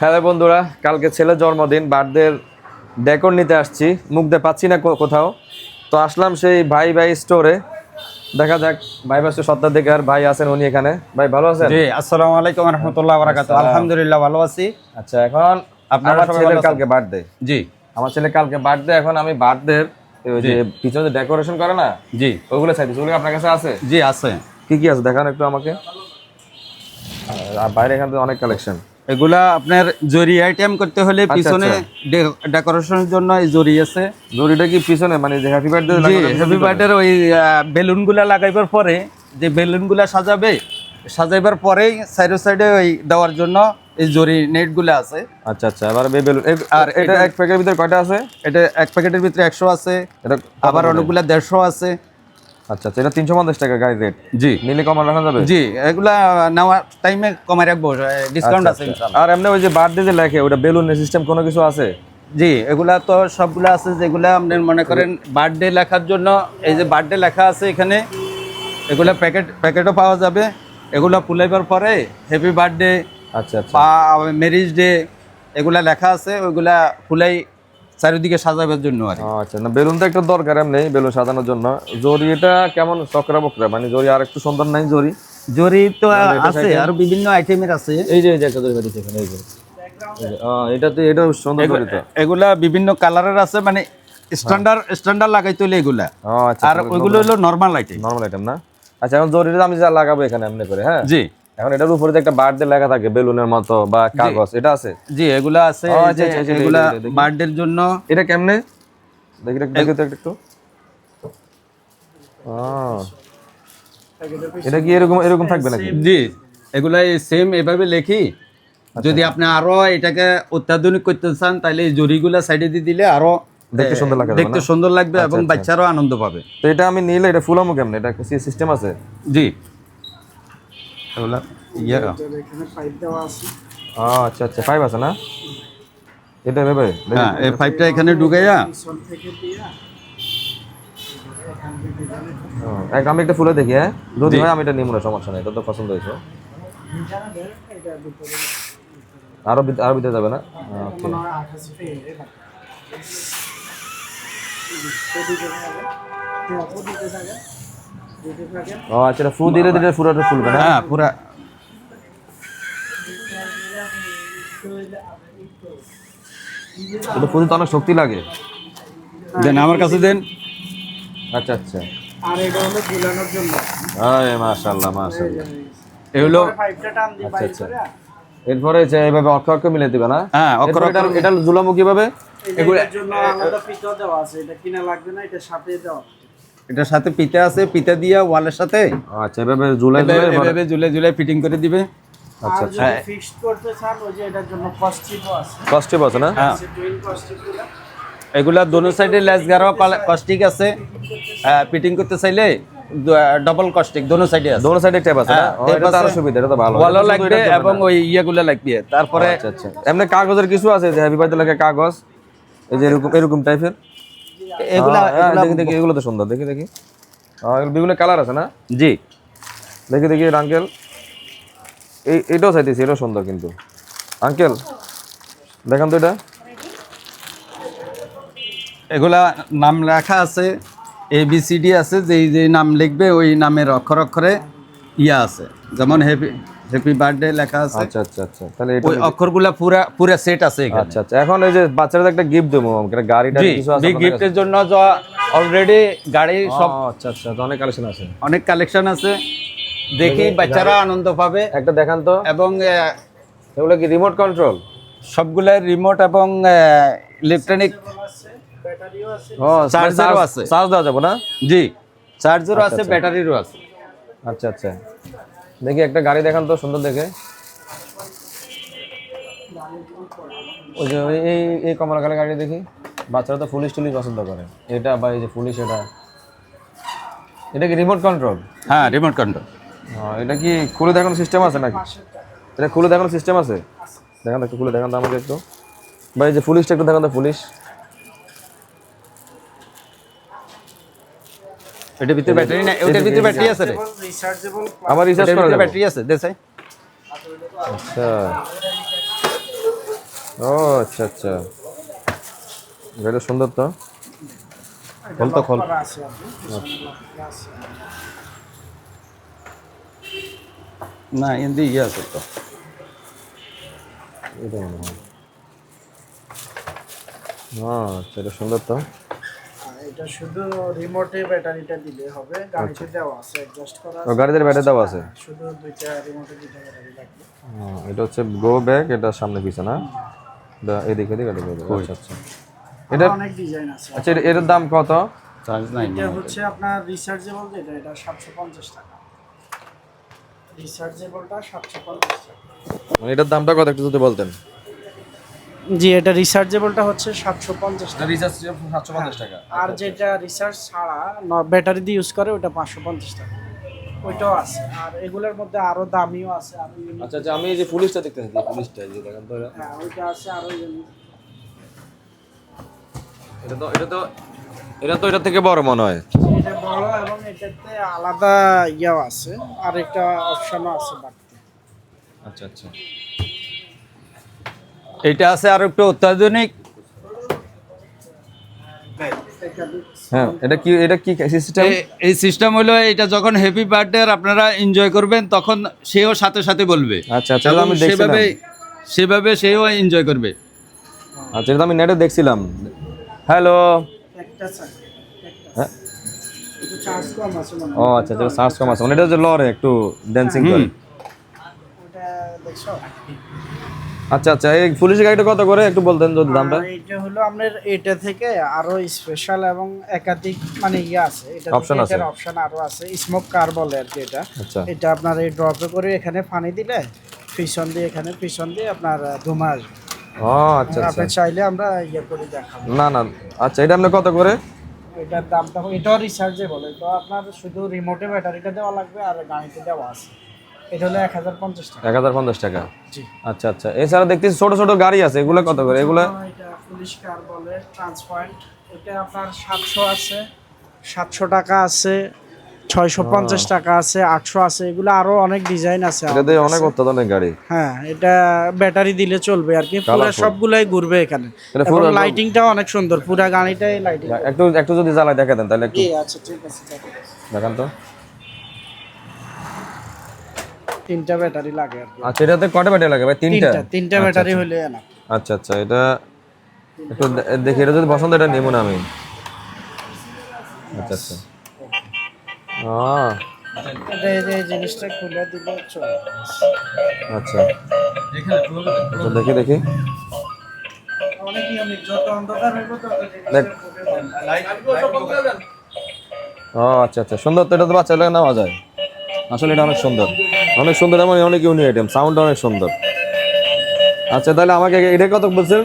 Hello বন্ধুরা, কালকে ছেলের জন্মদিন, বার্থডের ডেকোর নিতে আসছি। মুখ দিয়ে পাচ্ছি না কোথাও, তো আসলাম সেই ভাই ভাই স্টোরে। দেখা যাক, ভাই ভাই সত্তার দিকে আর ভাই আছেন, উনি এখানে। ভাই ভালো আছেন? জি, আসসালামু আলাইকুম ওয়া রাহমাতুল্লাহি ওয়া বারাকাতুহু। আলহামদুলিল্লাহ ভালো আছি। আচ্ছা, এখন আপনারা আমার সবাই ছেলের ভালো আছেন? কালকে বার্থডে। জি আমার ছেলে কালকে বার্থডে, এখন আমি বার্থডের ওই যে পিছনে ডেকোরেশন করে না, জি ওইগুলো চাইছি। ওগুলো আপনার কাছে আছে? জি আছে। কি কি আছে দেখান একটু আমাকে। আর বাইরে এখান থেকে অনেক কালেকশন। এগুলা আপনার জরি আইটেম করতে হলে পিছনে ডেকোরেশনের জন্য এই জরি আছে। জরিটা কি পিছনে, মানে যে হ্যাপি বার্থডে? জি, হ্যাপি বার্থডে ওই বেলুনগুলা লাগাইবার পরে যে বেলুনগুলা সাজাইবার পরেই সাইডে ওই দেওয়ার জন্য এই জরি নেটগুলা আছে। আচ্ছা আচ্ছা, এবার বেলুন। আর এটা এক প্যাকেটের ভিতরে কয়টা আছে? এটা এক প্যাকেটের ভিতরে 100 আছে, এটা আবার অনেকগুলা 150 আছে। আচ্ছা আচ্ছা, এটা 350 টাকা গাড়ি রেট। জি, নিলে কম রাখা যাবে? জি, এগুলা নেওয়ার টাইমে কমাই রাখবো, ডিসকাউন্ট আছে ইনশাআল্লাহ। আর এমনি ওই যে বার্থডে যে লেখে, ওটা বেলুনের সিস্টেম কোনো কিছু আছে? জি, এগুলা তো সবগুলা আছে, যেগুলা আপনি মনে করেন বার্থডে লেখার জন্য। এই যে বার্থডে লেখা আছে এখানে, এগুলা প্যাকেটও পাওয়া যাবে। এগুলা ফুলাইবার পরে হ্যাপি বার্থডে, আচ্ছা আচ্ছা বা ম্যারেজ ডে এগুলা লেখা আছে, ওইগুলা ফুলাই চারিদিকে সাজাবার জন্য আর কি। আচ্ছা, না বেলুন তো একটু দরকার এমনি বেলুন সাজানোর জন্য। জরি এটা কেমন চকরা বকরা, মানে জরি আর একটু সুন্দর নাই? জরি তো আছে, আর বিভিন্ন আইটেমের আছে। এই যে একটা জরি কাটিছে এখানে, এই যে এটা সুন্দর জরি তো। এগুলা বিভিন্ন কালারের আছে, মানে স্ট্যান্ডার্ড লাগাইতে হলে এগুলা। আচ্ছা, আর ওইগুলো হলো নরমাল আইটেম। নরমাল আইটেম না? আচ্ছা, এখন জরিটা আমি যা লাগাবো এখানে এমনি করে, হ্যাঁ। জি, এখন এটার উপরে যে একটা বার্থডে লেখা থাকে বেলুনের মতো বা কাগজ, এটা আছে? জি, এগুলা আছে। এগুলা বার্থডের জন্য। এটা কেমনে দেখি দেখি তো একটু। এটা কি এরকম এরকম থাকবে নাকি? জি, এগুলা সেম এভাবে লেখি। যদি আপনি আরো এটাকে অত্যাধুনিক করতে চান, তাহলে এই জরিগুলা সাইডে দিয়ে দিলে আরো দেখতে সুন্দর লাগবে এবং বাচ্চারাও আনন্দ পাবে। তো এটা আমি নিলে এটা ফুলামো কেমনে? এটা সিস্টেম আছে? জি, এগুলা আচ্ছা আচ্ছা, পাইপ আছে না? এটা ভেবে হ্যাঁ, এই পাইপটা এখানে ঢুকাইয়া আমি একটা ফুলে দেখি, হ্যাঁ। যদি হয় আমি এটা নিব না, সমস্যা নেই, এটা তো পছন্দ হয়েছে। আরো আরো ভিতরে যাবে না? ও আচ্ছা, এটা ফু দিলে দিলে পুরোটা ফুলবে না? হ্যাঁ, পুরা। এটা ফুল তো অনেক শক্তি লাগে। দেন আমার কাছে দেন। আচ্ছা আচ্ছা, আর এটা হলো ঝুলানোর জন্য। আরে মাশাআল্লাহ মাশাআল্লাহ। এই হলো পাইপটা টান দিই আচ্ছা বাইরে আচ্ছা, করে। এরপরে যে এইভাবে অক্ষ অক্ষ মিলে দিবে না? হ্যাঁ, অক্ষ এটা এটা ঝুলামো কিভাবে? এগুলোর জন্য আলাদা ফিতা দেওয়া আছে, এটা কিনা লাগবে না, এটা সাথে দেওয়া। এটার সাথে পিতা আছে, পিতা দিয়া ওয়ালের সাথে আচ্ছা, এভাবে ঝুলাই এভাবে ঝুলে ফিটিং করে দিবে। আচ্ছা আর যদি ফিক্সড করতে চান, ওই যে এটার জন্য কস্টিপও আছে। কস্টিপ আছে না? হ্যাঁ, টুইন কস্টিপগুলো এগুলা দোনো সাইডে লেস গারো কস্টিক আছে। ফিটিং করতে চাইলে ডাবল কস্টিক দোনো সাইডে আছে। দোনো সাইডে ট্যাপ আছে না? হ্যাঁ, এটা তো আরো সুবিধা, এটা তো ভালো। ওয়ালও লাগবে এবং ওই ইয়েগুলো লাগবে। তারপরে আচ্ছা আচ্ছা, এমনি কাগজের কিছু আছে যে হ্যাপি বার্থডে লেখা কাগজ, এই যে এরকম এরকম টাইপের এগুলা দেখি দেখি, এগুলো তো সুন্দর, দেখি দেখি। এগুলো বিভিন্ন কালার আছে না? জি, দেখি দেখি আঙ্কেল, এটাও চাইতেছি, এটাও সুন্দর কিন্তু। আঙ্কেল দেখান তো এটা। এগুলা নাম লেখা আছে, ABCD আছে। যে নাম লিখবে ওই নামের অক্ষরে ইয়া আছে, যেমন হ্যাপি বার্থডে লেখা আছে। আচ্ছা আচ্ছা আচ্ছা, তাহলে ওই অক্ষরগুলা পুরা সেট আছে এখানে। আচ্ছা আচ্ছা, এখন এই যে বাচ্চাদের একটা গিফট দেবো, একটা গাড়িটা কিছু আছে গিফটের জন্য অলরেডি গাড়ি সব। আচ্ছা আচ্ছা, তো অনেক কালেকশন আছে। অনেক কালেকশন আছে, দেখি বাচ্চারা আনন্দ পাবে। একটা দেখান তো। এবং এগুলো কি রিমোট কন্ট্রোল? সবগুলা রিমোট এবং ইলেকট্রনিক ব্যাটারিও আছে। চার্জারও আছে। চার্জ দেওয়া যাবে না? জি, চার্জারও আছে, ব্যাটারিরও আছে। আচ্ছা আচ্ছা, দেখি একটা গাড়ি দেখান তো সুন্দর দেখে। ওই যে এই কমলা কালার গাড়ি দেখি। বাচ্চারা তো পুলিশ টুলিশ পছন্দ করে, এটা বা এই যে পুলিশ, এটা কি রিমোট কন্ট্রোল? হ্যাঁ, রিমোট কন্ট্রোল। এটা কি খুলে দেখানোর সিস্টেম আছে নাকি? এটা খুলে দেখানোর সিস্টেম আছে? দেখান একটু, খুলে দেখান তো আমাকে একটু। বা এই যে পুলিশটা একটু দেখান তো, পুলিশ। এটার ভিতরে ব্যাটারি না, ওটার ভিতরে ব্যাটারি আছে রে। রিচার্জেবল আবার রিচার্জ করা যাবে? ব্যাটারি আছে দেখাই। আচ্ছা, ও আচ্ছা আচ্ছা, গাড়িটা সুন্দর তো। খোল তো খোল। করা আছে আপনি পিছনে lock করা আছে। না এমনি ইয়ে আছে তো। এটা মনে হয়। আচ্ছা, এটা সুন্দর তো। আর এটা শুধু রিমোটে ব্যাটারিটা দিলে হবে, গাড়িতে দেওয়া আছে অ্যাডজাস্ট করা ও, গাড়িতে ব্যাটারি দেওয়া আছে। শুধু দুইটা রিমোটে দুইটা ব্যাটারি লাগবে। এটা হচ্ছে গো ব্যাক, এটা সামনে পিছে না? এটা এদিকে এদিকে এটা গো ব্যাক। আচ্ছা আচ্ছা, এটা অনেক ডিজাইন আছে। আচ্ছা এটার দাম কত? চার্জ নাই এটা হচ্ছে আপনার রিচার্জেবল, এটা 750 টাকা। রিচার্জেবলটা 750 টাকা। মানে এটার দামটা কত একটু যদি বলতেন। জি, এটা রিচার্জেবলটা হচ্ছে 750 টাকা। রিচার্জ 750 টাকা। আর যেটা রিচার্জ ছাড়া ব্যাটারি দিয়ে ইউজ করে ওটা 550 টাকা। ওইটাও আছে। আর এগুলোর মধ্যে আরো দামিও আছে, আরো unique। আচ্ছা আচ্ছা, আমি এই যে পুলিশটা দেখতেছি, পুলিশটা এই যে দেখেন তো, হ্যাঁ, ওইটা আছে আরো unique। এটা তো এটা থেকে বড় মনে হয়। এটা বড় এবং এটাতে আলাদা ইয়েও আছে, আর একটা অপশনও আছে বাড়তি। আচ্ছা আচ্ছা, এটা আছে আর একটু অত্যাধুনিক। হ্যাঁ, এটা কি সিস্টেম? এই সিস্টেম হলো এটা যখন হ্যাপি বার্থডে আপনারা এনজয় করবেন তখন সেও সাথে সাথে বলবে। আচ্ছা আচ্ছা, এবং আমি দেখছিলাম। সেভাবে সেও এনজয় করবে। আচ্ছা, এটা আমি নেটে দেখছিলাম। হ্যালো। একটা চার্জ, হ্যাঁ, একটু চার্জ কম আছে মনে ও হয়। আচ্ছা আচ্ছা, সার্চ কম আছে মানে এটা যে লরে একটু ড্যান্সিং করে। ওটা দেখছো? আচ্ছা আচ্ছা, এই পুলিশের গাড়িটা কত করে একটু বলতেন যদি দামটা। আর এটা হলো আপনার এটা থেকে আরো স্পেশাল এবং একাধিক মানে ইয়ে আছে, এটা Option আছে। এটার অপশন আরো আছে, স্মোক কার বলে আর কি এটা। আচ্ছা এটা আপনার এই ড্রপে করে এখানে পানি দিলে পিছন দিয়ে আপনার ধোঁয়া আসবে। ও আচ্ছা আচ্ছা, আপনি চাইলে আমরা ইয়ে করে দেখাবো। না না, আচ্ছা এটা আপনি কত করে? এটার দামটা এটাও রিচার্জেবল, তো আপনার শুধু রিমোটে ব্যাটারিটা দেওয়া লাগবে আর গাড়িতে দেওয়া আছে। এটা হলো 1050 টাকা। 1050 টাকা। জি। আচ্ছা আচ্ছা, এছাড়া দেখতেছি ছোট ছোট গাড়ি আছে, এগুলো কত করে এগুলো? এটা পুলিশ কার বলে, ট্রান্সপয়েন্ট। এটা আপনার 700 আছে, 700 টাকা আছে, 650 টাকা আছে, 800 আছে, এগুলো আরো অনেক ডিজাইন আছে এটাতে আমাদের অনেক কাছে। অত্যাধুনিক গাড়ি। হ্যাঁ, এটা ব্যাটারি দিলে চলবে আর কি, পুরো Colourful। সবগুলাই ঘুরবে এখানে। এটা এবং পুরো- লাইটিংটাও অনেক সুন্দর, পুরো গাড়িটাই লাইটিং। একটু একটু যদি জ্বালায় দেখা দেন তাহলে একটু জি আচ্ছা, ঠিক আছে। দেখান তো। তিনটা ব্যাটারি লাগে আর কি। আচ্ছা, এটাতে কয়টা ব্যাটারি লাগে ভাই? তিনটা। তিনটা ব্যাটারি হলে না। আচ্ছা আচ্ছা, এটা একটু দেখি, এটা যদি পছন্দ এটা নেবো না আমি। আচ্ছা আচ্ছা, এটা এই যে জিনিসটা খুলে দিলে চলে। আচ্ছা আচ্ছা, দেখি দেখি। অনেক ইউনিক, যত অন্ধকার হইব তত দেখ। ও আচ্ছা আচ্ছা, সুন্দর তো, এটা তো বাচ্চা লাগে নেওয়া যায়। আসলে এটা অনেক সুন্দর, অনেক সুন্দর এবং অনেক ইউনিক আইটেম, সাউন্ডটা অনেক সুন্দর। আচ্ছা, তাহলে আমাকে এটা কত বলছেন?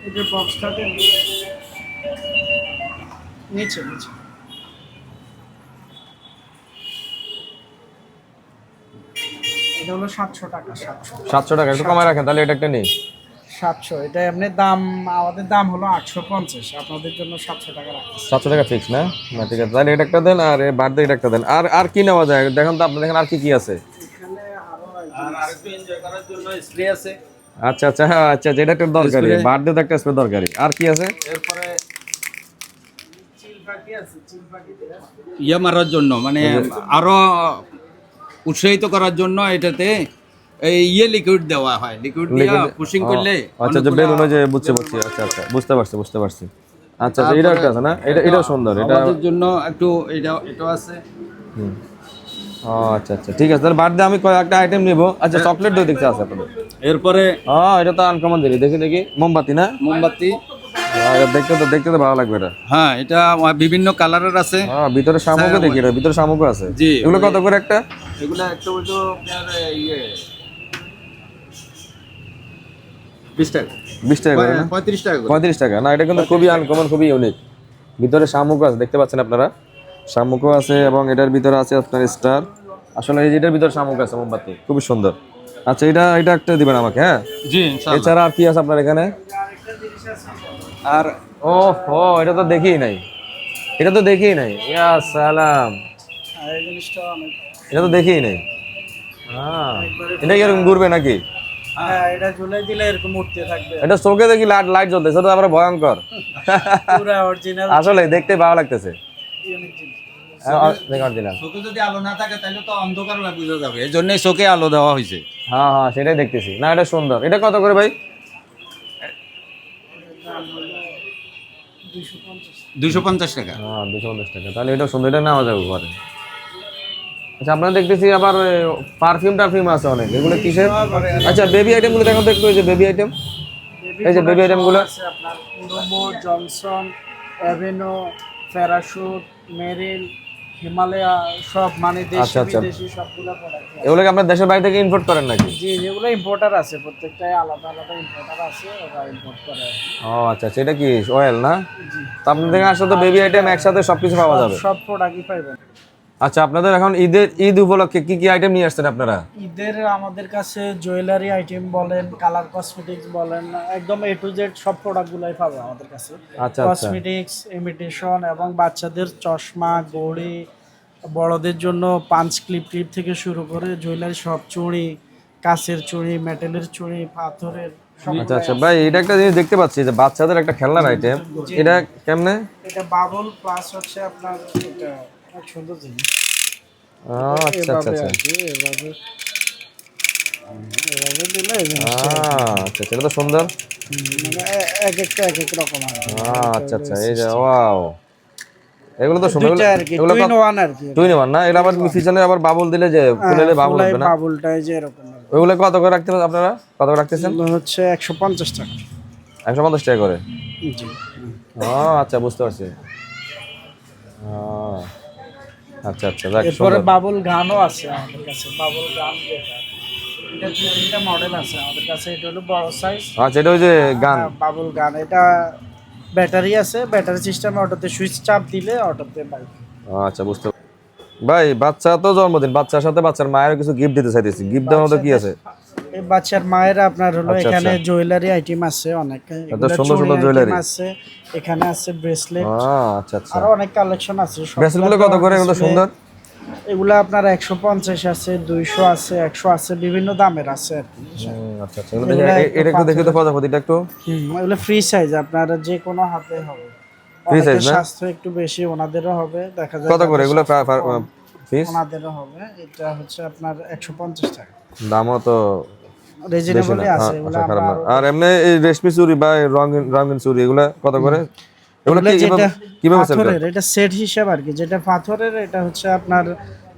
এই যে বক্সটাতে নিচে এটা হলো 700 টাকা। 700 টাকা, একটু কমায় রাখেন তাহলে এটা একটা নেই। 700, এটা এমনি দাম, আমাদের দাম হলো 850, আপনাদের জন্য 700 টাকা রাখছি। 700 টাকা ফিক্স না? না ঠিক আছে, তাহলে এটা একটা দেন আর বার্থডে এটা একটা দেন। আর আর কি নেওয়া যায় দেখেন তো, আপনি দেখেন আর কি কি আছে। এখানে আরো আর আরেকটু এনজয় করার জন্য স্প্রে আছে। আচ্ছা আচ্ছা, হ্যাঁ আচ্ছা, যেটা একটা দরকারি, Spray। বার্থডে তো একটা স্প্রে দরকারি। আর কি আছে? এরপরে চিল পাখি আছে, চিল পাখি দিয়ে ইয়ে মারার জন্য মানে আরো উৎসাহিত করার জন্য এটাতে এই ইয়ে লিকুইড দেওয়া হয়, লিকুইড দিয়ে পুশিং করলে আচ্ছা, যে বেলুন যে বুঝতে পারছি। আচ্ছা আচ্ছা, বুঝতে পারছি। আচ্ছা আচ্ছা, এটা একটা আছে না? এটাও সুন্দর, এটা। আমাদের জন্য একটু এটাও আছে। হুম। ও আচ্ছা আচ্ছা, ঠিক আছে, তাহলে বার্থডে আমি কয়েকটা আইটেম নিব। আচ্ছা, চকলেট দই দেখতে আছে আপনাদের? এরপরে এটা তো আনকমন দেখি, দেখি মোমবাতি না? মোমবাতি। এটা দেখতে তো ভালো লাগবে এটা। হ্যাঁ, এটা বিভিন্ন কালারের আছে। ভিতরে শামুকও দেখি, এটা ভিতরে শামুকও আছে। জি। এগুলো কত করে একটা? এগুলা একটা হলো আপনার ইয়ে 20 টাকা 20 টাকা করে না? 35 টাকা করে। 35 টাকা না? এটা কিন্তু খুবই আনকমন, খুবই ইউনিক। ভিতরে শামুকও আছে, দেখতে পাচ্ছেন আপনারা, শামুকও আছে এবং এটার ভিতরে আছে আপনার স্টার। আসলে এই যেটার ভিতরে শামুক আছে, মোমবাতি, খুবই সুন্দর। আচ্ছা, এটা একটা দিবেন আমাকে, হ্যাঁ? জি ইনশাআল্লাহ। এছাড়া আর কি আছে আপনার এখানে? আরেকটা জিনিস আছে। আর এটা তো দেখিই নাই, ইয়া সালাম, আর এই জিনিসটা অনেক এটা তো দেখিই নাই। এটা কি এরকম ঘুরবে নাকি? হ্যাঁ, এটা ঝুলাই দিলে এরকম উঠতে থাকবে। এটা চোখে দেখি লাইট লাইট জ্বলতেছে, তো আবার ভয়ঙ্কর। পুরা অরিজিনাল আসলে দেখতে ভালো লাগতেছে। ইউনিক জিনিস। অরিজিনাল। চোখে যদি আলো না থাকে তাহলে তো অন্ধকার বোঝা যাবে, এই জন্যই চোখে আলো দেওয়া হয়েছে। হ্যাঁ হ্যাঁ, সেটাই দেখতেছি। না এটা সুন্দর। এটা কত করে ভাই? 250 টাকা। হ্যাঁ 250 টাকা। তাহলে এটা সুন্দর, এটা নেওয়া যাবে ঘরে। আচ্ছা, আপনারা দেখতেছি আবার পারফিউম টারফিউম আছে অনেক, এগুলো কিসের? আচ্ছা, বেবি আইটেম গুলো দেখো তো একটু, এই যে বেবি আইটেম, এই যে বেবি আইটেম গুলো। আছে আপনার উডোমো, জনসন, অ্যাভেনো, প্যারাশুট, মেরিল, হিমালয়া, সব মানে দেশি আচ্ছা, আচ্ছা। বিদেশি সবগুলো প্রোডাক্ট আছে। এগুলো কি আপনার দেশের বাইরে থেকে ইম্পোর্ট করেন নাকি? জি, যেগুলো ইম্পোর্টার আছে, প্রত্যেকটাই আলাদা আলাদা ইম্পোর্টার আছে, ওরা ইম্পোর্ট করে। ও আচ্ছা, সেটা কি অয়েল না? জি, তো আপনাদের থেকে আসলে তো বেবি আইটেম একসাথে সবকিছু পাওয়া যাবে। সব প্রোডাক্টই পাইবেন। আচ্ছা, আপনাদের এখন ঈদ উপলক্ষে কি কি আইটেম নিয়ে আসছেন আপনারা? ঈদের আমাদের কাছে জুয়েলারি আইটেম বলেন, কালার কসমেটিক্স বলেন, একদম এ টু জেড সব প্রোডাক্টগুলাই পাবে আমাদের কাছে। আচ্ছা, আচ্ছা। কসমেটিক্স, ইমিটেশন এবং বাচ্চাদের চশমা, ঘড়ি, বড়দের জন্য পাঞ্চ ক্লিপ থেকে শুরু করে জুয়েলারি সব, চুড়ি, কাঁচের চুড়ি, মেটালের চুড়ি, পাথরের সব। আচ্ছা আচ্ছা ভাই, এটা একটা জিনিস দেখতে পাচ্ছি যে বাচ্চাদের একটা খেলনার আইটেম, এটা কেমনে? এটা বাবল প্লাস হচ্ছে আপনার, এটা অনেক সুন্দর জিনিস। আচ্ছা আচ্ছা আচ্ছা। আর কি, এভাবে দিলে এই আচ্ছা, সেটা তো সুন্দর। মানে এক একটা এক এক রকম হয়। আচ্ছা আচ্ছা, এই যে ওয়াও, এগুলো তো সুন্দর। দুইটা আর কি, এগুলো টু ইন ওয়ান আর কি। টুইন ওয়ান না? এটা আবার পিছনে আবার বাবল দিলে যে খুলে বাবল হবে না? বাবুলটাই যে এরকম আর কি। ওইগুলো কত করে রাখতে আপনারা, কত করে রাখতেছেন? এগুলো হচ্ছে 150 টাকা। 150 টাকা করে? জি। ও আচ্ছা, বুঝতে পারছি। আচ্ছা আচ্ছা, যাক এরপরে সুন্দর। বাবুল গানও আছে আমাদের কাছে, বাবুল গান যেটা, এটা তিনটা মডেল আছে আমাদের কাছে। এটা হলো বড় সাইজ আচ্ছা, এটা ওই যে গান। বাবুল গান, এটা ব্যাটারি আছে, ব্যাটারি সিস্টেমে অটোতে সুইচ চাপ দিলে অটোতে বাইক। আচ্ছা, বুঝতে ভাই, বাচ্চা তো জন্মদিন, বাচ্চার সাথে বাচ্চার মায়ের কিছু গিফট দিতে চাইতেছি। গিফট দেওয়ার মতো কি আছে? এই বাচ্চার মায়ের আপনার হলো আচ্ছা, এখানে আচ্ছা। জুয়েলারি আইটেম আছে অনেক, এগুলা সুন্দর সুন্দর চুড়ি জুয়েলারি item আছে, এখানে আছে ব্রেসলেট, আচ্ছা আচ্ছা। আরো অনেক কালেকশন আছে। ব্রেসলেট গুলো কত করে? এগুলো সুন্দর। এগুলো আপনার 150 আছে, 200 আছে, 100 আছে, বিভিন্ন দামের আছে আর কি। আচ্ছা আচ্ছা, এগুলো দেখে, এটা একটু দেখি তো প্রজাপতিটা একটু। এগুলো ফ্রি সাইজ, আপনার যে কোনো হাতে হবে। Free size অনেকের না? স্বাস্থ্য একটু বেশি, ওনাদেরও হবে, দেখা যায় কত করে এগুলো পিস? ওনাদেরও হবে। এটা হচ্ছে আপনার 150 টাকা, দামও তো বেশি না। রিজনেবলই আছে। এগুলো আচ্ছা, খারাপ আমরা না। আর এমনি এই রেশমি চুড়ি বা রঙিন রঙিন চুড়ি, এগুলো কত করে? এগুলো এগুলো যেটা কিভাবে সেল করেন? পাথরের, এটা সেট হিসাব আর কি। যেটা পাথরের এটা হচ্ছে আপনার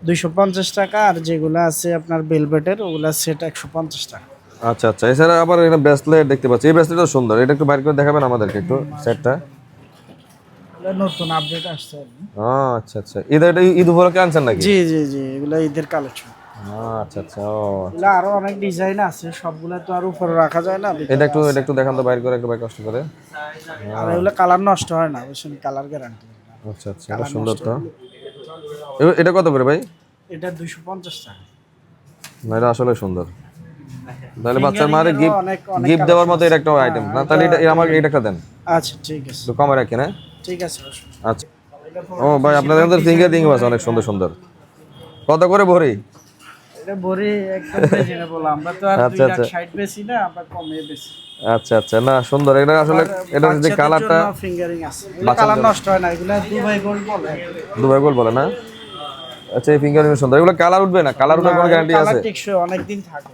250 টাকা, আর যেগুলো আছে আপনার বেলভেটের ওগুলা সেট 150 টাকা। আচ্ছা আচ্ছা। এছাড়া আবার এখানে ব্রেসলেট দেখতে পাচ্ছি, এই ব্রেসলেটটা সুন্দর। এটা একটু বাইর করে দেখাবেন আমাদেরকে একটু সেটটা। এটা নতুন আপডেট আসছে আর কি। আচ্ছা আচ্ছা, এটা ঈদ উপলক্ষে আনছেন নাকি? জি জি জি, এগুলো ঈদের কালেকশন। আচ্ছা আচ্ছা। ও এগুলো আরো অনেক ডিজাইন আছে, সবগুলো তো আর উপরে রাখা যায় না। এটা একটু দেখান তো, বাইর করে একটু বাইর কষ্ট করে। আর এগুলো কালার নষ্ট হয় না, বুঝছেন, কালার গ্যারান্টি। আচ্ছা আচ্ছা, এটা সুন্দর তো। এটা কত করে ভাই? এটা 250 টাকা। না, এটা আসলে সুন্দর। তাহলে বাচ্চার মারে Fingering এরও অনেক গিফট দেওয়ার মতো এটা একটা আইটেম না? তাহলে এটা আমাকে এটা একটা দেন, আচ্ছা ঠিক আছে, একটু কমে রাখেন। হ্যাঁ ঠিক আছে অবশ্যই। আচ্ছা। ও ভাই, আপনাদের মধ্যে ফিঙ্গারিং আছে অনেক সুন্দর সুন্দর। কত করে ভরি? এটা বড়ি একদম রিজনেবল, আমরা তো আর আচ্ছা, আচ্ছা। 260 বেশি না, আমরা কমে বেশি। আচ্ছা আচ্ছা, না সুন্দর। এটা আসলে এটা যে কালারটা, ফিঙ্গারিং আছে, এগুলো কালার নষ্ট হয় না, এগুলো দুবাই গোল্ড বলে। দুবাই গোল্ড বলে না? আচ্ছা, এই ফিঙ্গারিং সুন্দর। এগুলো কালার উঠবে না? কালার উঠার কোনো গ্যারান্টি আছে? কালার টেকসই অনেক দিন থাকে।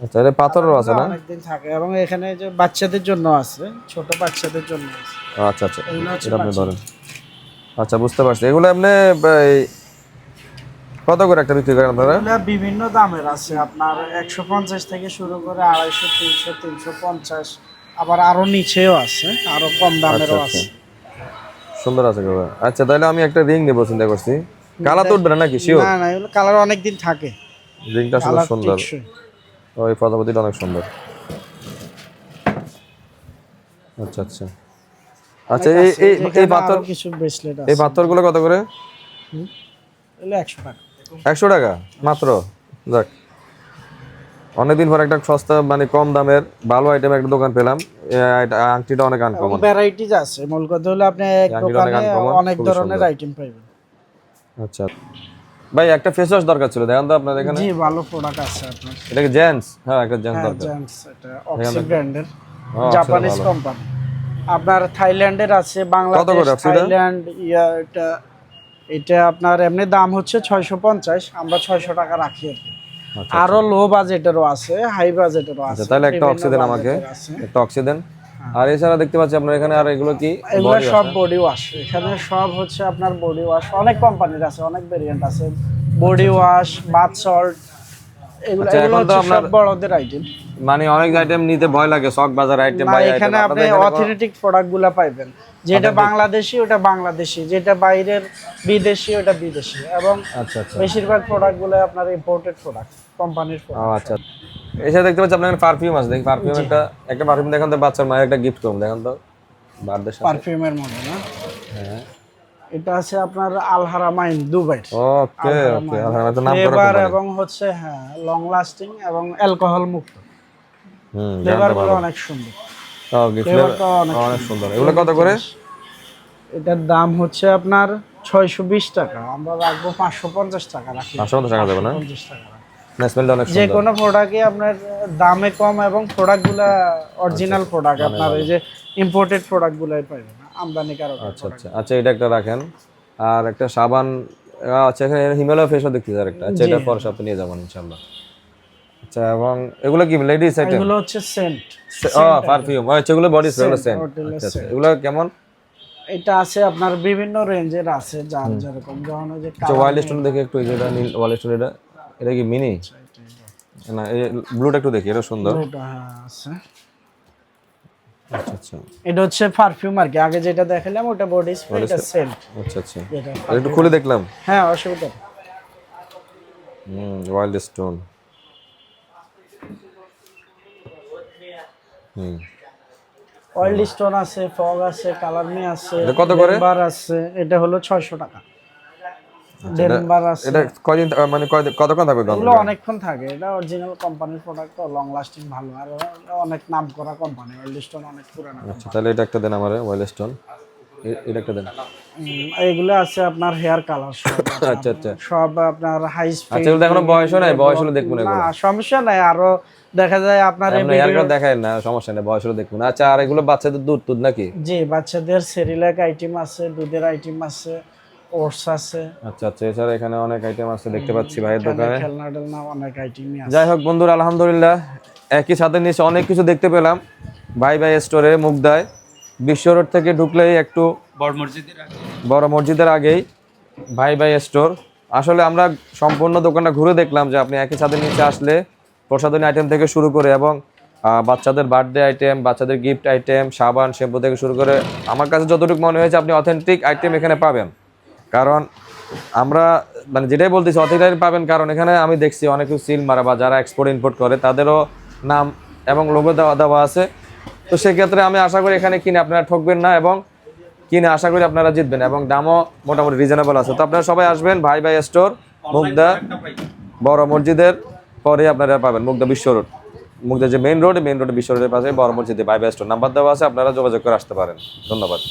আচ্ছা, এটা পাথরেরও আছে না? অনেক দিন থাকে, এবং এখানে যে বাচ্চাদের জন্য আছে, ছোট বাচ্চাদের জন্য আছে। আচ্ছা আচ্ছা, এগুলো হচ্ছে এটা আপনি ধরেন। আচ্ছা, বুঝতে পারছি। এগুলো এমনি কত করে একটা বিক্রি করেন আপনারা? এগুলো বিভিন্ন দামের আছে, আপনার 150 থেকে শুরু করে 250, 300, 350, আবার আরো নিচেও আছে, আরো কম দামেরও আচ্ছা, আছে। সুন্দর আছে এগুলো। আচ্ছা, তাহলে আমি একটা রিং নেবো চিন্তা করছি। কালার তো উঠবে না নাকি? শিওর? না না, এগুলো কালার অনেক দিন থাকে, রিংটা আসলে কালার সুন্দর। টেকসই। ওই প্রজাপতিটা অনেক সুন্দর। আচ্ছা আচ্ছা আচ্ছা। এই এই এই পাথর, আরো কিছু ব্রেসলেট এই আছে, পাথরগুলো কত করে? এগুলো 100 টাকা। 100 টাকা মাত্র? যাক, অনেকদিন পর একটা সস্তা মানে কম দামের ভালো আইটেম একটা দোকান পেলাম। আংটিটা অনেক আনকমন। ভ্যারাইটিজ আছে, মূল কথা হলো আপনি এক আংটিটা অনেক দোকানে uncommon, অনেক খুবই ধরনের সুন্দর। আইটেম পাইবেন। আচ্ছা, ভাই একটা ফেস ওয়াশ দরকার ছিল, দেখেন তো আপনার এখানে। জি ভালো প্রোডাক্ট আছে আপনার। এটা কি জেন্টস? হ্যাঁ একটা জেন্টস দরকার। জেন্টস, এটা অক্সি ব্র্যান্ডের, Oxy জাপানিজ ভালো। কোম্পানি। আপনার থাইল্যান্ডের আছে, কত বাংলাদেশ, করে Oxy টা? থাইল্যান্ড, এটা এটা আপনার এমনি দাম হচ্ছে 650, আমরা 600 টাকা রাখি আর কি। আচ্ছা, আরো লো বাজেটেরও আছে, হাই বাজেটেরও আছে। আচ্ছা তাহলে একটা বিভিন্ন অক্সি দেন আমাকে, বাজেটের আছে। একটা অক্সি দেন। আর এছাড়া দেখতে পাচ্ছি আপনার এখানে আর এগুলো কি? এগুলো Body wash, সব হ্যাঁ? বডি ওয়াশ, এখানে সব হচ্ছে আপনার বডি ওয়াশ, অনেক কোম্পানির আছে, অনেক ভেরিয়েন্ট আছে। বডি ওয়াশ, বাথ সল্ট, এগুলো আচ্ছা, এগুলো এখন তো হচ্ছে আপনার- সব বড়দের আইটেম। মানে অনেক আইটেম নিতে ভয় লাগে, শক বাজার আইটেম না, বাই আইটেম। এখানে আপনি অথেন্টিক প্রোডাক্টগুলো পাইবেন, যেটা বাংলাদেশি ওটা বাংলাদেশি, যেটা বাইরের বিদেশি ওটা বিদেশি, এবং আচ্ছা আচ্ছা। বেশিরভাগ প্রোডাক্টগুলো আপনার ইম্পোর্টেড প্রোডাক্ট, কোম্পানির ও প্রোডাক্ট। আচ্ছা। এছাড়া দেখতে পাচ্ছি আপনার এখানে পারফিউম আছে, দেখি পারফিউম একটা পারফিউম দেখেন তো, বাচ্চার মায়ের একটা গিফট করুন, দেখেন তো বার্থডে সাথে। পারফিউমের মধ্যে না, হ্যাঁ এটা আছে আপনার আল হারামাইন দুবাইর ওকে ওকে, আর তো নাম করা ফ্লেভার, কোম্পানি। এবং হচ্ছে হ্যাঁ লং লাস্টিং এবং অ্যালকোহল মুক্ত। হুম, ফ্লেভারগুলো অনেক সুন্দর, ওকে, ফ্লেভারটা অনেক সুন্দর। এগুলো কত করে? এটার দাম হচ্ছে আপনার 620 টাকা, আমরা রাখবো 550 টাকা রাখি। 550 টাকা দেবে না? 550 টাকা রাখি। না, স্মেলটা অনেক যে সুন্দর। কোনো প্রোডাক্টই আপনার দামে কম, এবং প্রোডাক্টগুলো অরিজিনাল প্রোডাক্ট, আপনার এই যে ইম্পোর্টেড প্রোডাক্টগুলোই পাবেন না, আমদানি কারক। আচ্ছা আচ্ছা আচ্ছা, এটা একটা রাখেন। আর একটা সাবান, আচ্ছা এখানে হিমালয় ফেস ওয়াশ দেখতে আর একটা, আচ্ছা এটা পরে সপ্তাহে নিয়ে যাবেন ইনশাআল্লাহ। আচ্ছা, এবং এগুলো কি লেডিস আইটেম? এগুলো হচ্ছে সেন্ট, ও পারফিউম, আচ্ছা এগুলো বডি স্প্রে, এগুলো সেন্ট। আচ্ছা আচ্ছা, এগুলো কেমন? এটা আছে আপনার বিভিন্ন রেঞ্জের আছে, যার যেরকম ধরনের যে আচ্ছা ওয়াইল্ড স্টোন দেখি একটু, এই যেটা নীল ওয়াইল্ড স্টোন, এটা এটা কি মিনি? না এই ব্লুটা একটু দেখি, এটা সুন্দর। আছে। আচ্ছা আচ্ছা এটা হচ্ছে পারফিউম আর কি, আগে যেটা দেখালাম ওটা বডি স্প্রে, এটা সেন্ট। আচ্ছা আচ্ছা, এটা এটা একটু খুলে দেখলাম। হ্যাঁ, অসুবিধা নেই। Wild stone. অয়েল স্টোন আছে, ফগ আছে, কালারমি আছে, এটা কত করে? ডেনভার আছে, এটা হলো 600 টাকা। ডেনভার আছে, এটা কয়দিন মানে কতক্ষণ থাকবে গরম? এগুলো অনেকক্ষণ থাকে, এটা অরিজিনাল কোম্পানির প্রোডাক্ট, তো লং লাস্টিং ভালো, আর অনেক নাম করা কোম্পানি, অয়েল স্টোন অনেক পুরানো। আচ্ছা তাহলে এটা একটা দেন আমারে, ওয়াইল্ড স্টোন, এটা একটা দেন। এইগুলো আছে আপনার হেয়ার কালার সব আছে, আচ্ছা আচ্ছা সব আপনার হাই স্পিড। আচ্ছা, এগুলো এখনো বয়সও নাই, বয়স হলে দেখবো না না, এগুলো। সমস্যা নাই, আরো দেখা যায় আপনার আপনি হেয়ার কাট দেখায় না, সমস্যা নেই, বয়স হলে দেখবো না। আচ্ছা, আর এগুলো বাচ্চাদের দুধ দুধ নাকি? জি, বাচ্চাদের সেরিল্যাক আইটেম আছে, দুধের আইটেম আছে, ওটস আছে, আচ্ছা আচ্ছা, এছাড়া এখানে অনেক আইটেম আছে দেখতে পাচ্ছি ভাইয়ের দোকানে। খেলনা টেলনা অনেক আইটেমই আছে। যাই হোক বন্ধুরা, আলহামদুলিল্লাহ একই সাথে নিচে অনেক কিছু দেখতে পেলাম ভাই ভাই স্টোরে, মুগদায় বিশ্ব রোড থেকে ঢুকলেই একটু বড় মসজিদের আগেই ভাই ভাই স্টোর। আসলে আমরা সম্পূর্ণ দোকানটা ঘুরে দেখলাম যে আপনি একই ছাদের নিচে আসলে প্রসাধনী আইটেম থেকে শুরু করে, এবং বাচ্চাদের বার্থডে আইটেম, বাচ্চাদের গিফট আইটেম, সাবান শ্যাম্পু থেকে শুরু করে, আমার কাছে যতটুকু মনে হয়েছে আপনি অথেন্টিক আইটেম এখানে পাবেন। কারণ আমরা মানে যেটাই বলতেছি অথেন্টিক পাবেন, কারণ এখানে আমি দেখছি অনেক কিছু সিল মারা বা যারা এক্সপোর্ট ইম্পোর্ট করে তাদেরও নাম এবং লোগো দেওয়া আছে। তো সেক্ষেত্রে আমি আশা করি এখানে কিনে আপনারা ঠকবেন না, এবং কিনে আশা করি আপনারা জিতবেন, এবং দামও মোটামুটি রিজনেবল আছে। তো আপনারা সবাই আসবেন ভাই ভাই স্টোর, মুগদা বড় মসজিদের পরে আপনারা পাবেন, মুগদা বিশ্ব রোড, মুগদা যে মেইন রোড বিশ্ব রোডের পাশে বড় মসজিদে ভাই ভাই স্টোর। নাম্বার দেওয়া আছে, আপনারা যোগাযোগ করে আসতে পারেন। ধন্যবাদ।